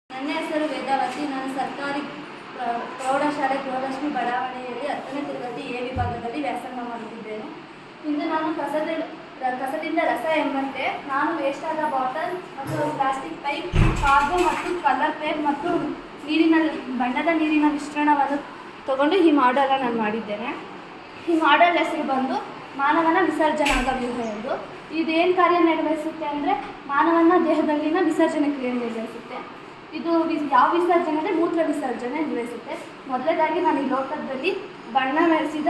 ನನ್ನ ಹೆಸರು ವೇದಾವತಿ. ನಾನು ಸರ್ಕಾರಿ ಪ್ರೌಢಶಾಲೆ ಗೃಹಲಕ್ಷ್ಮಿ ಬಡಾವಣೆಯಲ್ಲಿ 10ನೇ ತರಗತಿ ಎ ವಿಭಾಗದಲ್ಲಿ ವ್ಯಾಸಂಗ ಮಾಡುತ್ತಿದ್ದೇನೆ. ಇಂದು ನಾನು ಕಸದಿಂದ ರಸ ಎಂಬಂತೆ ನಾನು ವೇಸ್ಟ್ ಆದ ಬಾಟಲ್ ಮತ್ತು ಪ್ಲಾಸ್ಟಿಕ್ ಪೈಪ್, ಕಾರ್ಬೋ ಮತ್ತು ಕಲರ್ ಪೇಪರ್ ಮತ್ತು ಬಣ್ಣದ ನೀರಿನ ಮಿಶ್ರಣವನ್ನು ತಗೊಂಡು ಈ ಮಾಡೆಲ್ ನಾನು ಮಾಡಿದ್ದೇನೆ. ಈ ಮಾಡೆಲ್ ಹೆಸರು ಬಂದು ಮಾನವನ ವಿಸರ್ಜನಾಂಗ ವ್ಯೂಹ ಎಂದು. ಇದೇನು ಕಾರ್ಯನಿರ್ವಹಿಸುತ್ತೆ ಅಂದರೆ ಮಾನವನ ದೇಹದಲ್ಲಿನ ವಿಸರ್ಜನೆ ಕ್ರಿಯೆ ನಿರ್ವಹಿಸುತ್ತೆ. ಇದು ಯಾವ ವಿಸರ್ಜನೆ ಅಂದರೆ ಮೂತ್ರ ವಿಸರ್ಜನೆ ನಿರ್ವಹಿಸುತ್ತೆ. ಮೊದಲನೇದಾಗಿ ನಾನು ಈ ಲೋಟದಲ್ಲಿ ಬಣ್ಣ ಮೆರೆಸಿದ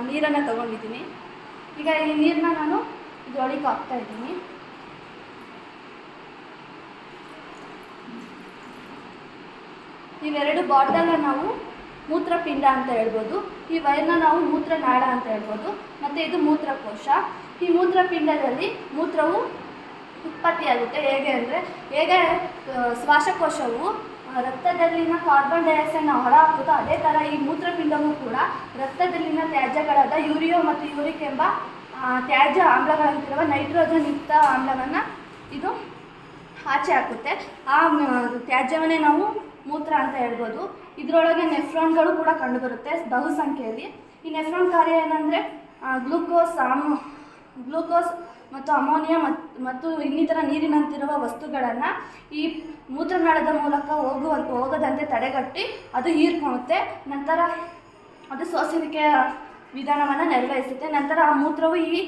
ನೀರನ್ನು ತಗೊಂಡಿದ್ದೀನಿ. ಈಗ ಈ ನೀರನ್ನ ನಾನು ಇದರೊಳಗೆ ಹಾಕ್ತಾ ಇದ್ದೀನಿ. ಇವೆರಡು ಬಾಟಲನ್ನು ನಾವು ಮೂತ್ರಪಿಂಡ ಅಂತ ಹೇಳ್ಬೋದು. ಈ ವೈರ್ನ ನಾವು ಮೂತ್ರನಾಳ ಅಂತ ಹೇಳ್ಬೋದು. ಮತ್ತು ಇದು ಮೂತ್ರಕೋಶ. ಈ ಮೂತ್ರಪಿಂಡದಲ್ಲಿ ಮೂತ್ರವು ಉತ್ಪತ್ತಿಯಾಗುತ್ತೆ. ಹೇಗೆ ಶ್ವಾಸಕೋಶವು ರಕ್ತದಲ್ಲಿನ ಕಾರ್ಬನ್ ಡೈಆಕ್ಸೈಡ್ನ ಹೊರಹಾಕುತ್ತೋ ಅದೇ ಥರ ಈ ಮೂತ್ರಪಿಂಡವೂ ಕೂಡ ರಕ್ತದಲ್ಲಿನ ತ್ಯಾಜ್ಯಗಳಾದ ಯೂರಿಯೋ ಮತ್ತು ಯೂರಿಕ್ ಎಂಬ ತ್ಯಾಜ್ಯ ಆಮ್ಲಗಳಂತಿರುವ ನೈಟ್ರೋಜನ್ ಯುಕ್ತ ಆಮ್ಲವನ್ನು ಇದು ಆಚೆ ಹಾಕುತ್ತೆ. ಆ ತ್ಯಾಜ್ಯವನ್ನೇ ನಾವು ಮೂತ್ರ ಅಂತ ಹೇಳ್ಬೋದು. ಇದರೊಳಗೆ ನೆಫ್ರಾನ್ಗಳು ಕೂಡ ಕಂಡುಬರುತ್ತೆ ಬಹುಸಂಖ್ಯೆಯಲ್ಲಿ. ಈ ನೆಫ್ರಾನ್ ಕಾರ್ಯ ಏನಂದರೆ ಗ್ಲೂಕೋಸ್ ಮತ್ತು ಅಮೋನಿಯಾ ಮತ್ತು ಇನ್ನಿತರ ನೀರಿನಂತಿರುವ ವಸ್ತುಗಳನ್ನು ಈ ಮೂತ್ರನಾಳದ ಮೂಲಕ ಹೋಗದಂತೆ ತಡೆಗಟ್ಟಿ ಅದು ಹೀರ್ಕೊಳ್ಳುತ್ತೆ. ನಂತರ ಅದು ಸೋಸುವಿಕೆಯ ವಿಧಾನವನ್ನು ನಿರ್ವಹಿಸುತ್ತೆ. ನಂತರ ಆ ಮೂತ್ರವು ಈ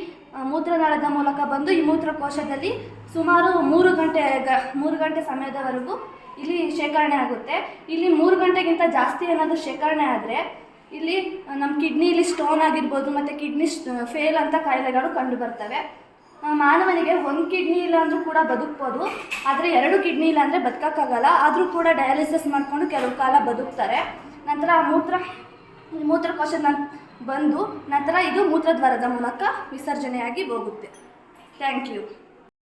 ಮೂತ್ರನಾಳದ ಮೂಲಕ ಬಂದು ಈ ಮೂತ್ರಕೋಶದಲ್ಲಿ ಸುಮಾರು 3 ಗಂಟೆ ಸಮಯದವರೆಗೂ ಇಲ್ಲಿ ಶೇಖರಣೆ ಆಗುತ್ತೆ. ಇಲ್ಲಿ 3 ಗಂಟೆಗಿಂತ ಜಾಸ್ತಿ ಏನಾದರೂ ಶೇಖರಣೆ ಆದರೆ ಇಲ್ಲಿ ನಮ್ಮ ಕಿಡ್ನಿಲಿ ಸ್ಟೋನ್ ಆಗಿರ್ಬೋದು ಮತ್ತು ಕಿಡ್ನಿ ಫೇಲ್ ಅಂತ ಕಾಯಿಲೆಗಳು ಕಂಡು ಬರ್ತವೆ. ಮಾನವನಿಗೆ 1 ಕಿಡ್ನಿ ಇಲ್ಲ ಅಂದರೂ ಕೂಡ ಬದುಕ್ಬೋದು, ಆದರೆ 2 ಕಿಡ್ನಿ ಇಲ್ಲ ಅಂದರೆ ಬದುಕೋಕ್ಕಾಗಲ್ಲ. ಆದರೂ ಕೂಡ ಡಯಾಲಿಸಿಸ್ ಮಾಡಿಕೊಂಡು ಕೆಲವು ಕಾಲ ಬದುಕ್ತಾರೆ. ನಂತರ ಆ ಮೂತ್ರಕೋಶದ ಬಂದು ನಂತರ ಇದು ಮೂತ್ರದ್ವಾರದ ಮೂಲಕ ವಿಸರ್ಜನೆಯಾಗಿ ಹೋಗುತ್ತೆ. Thank you.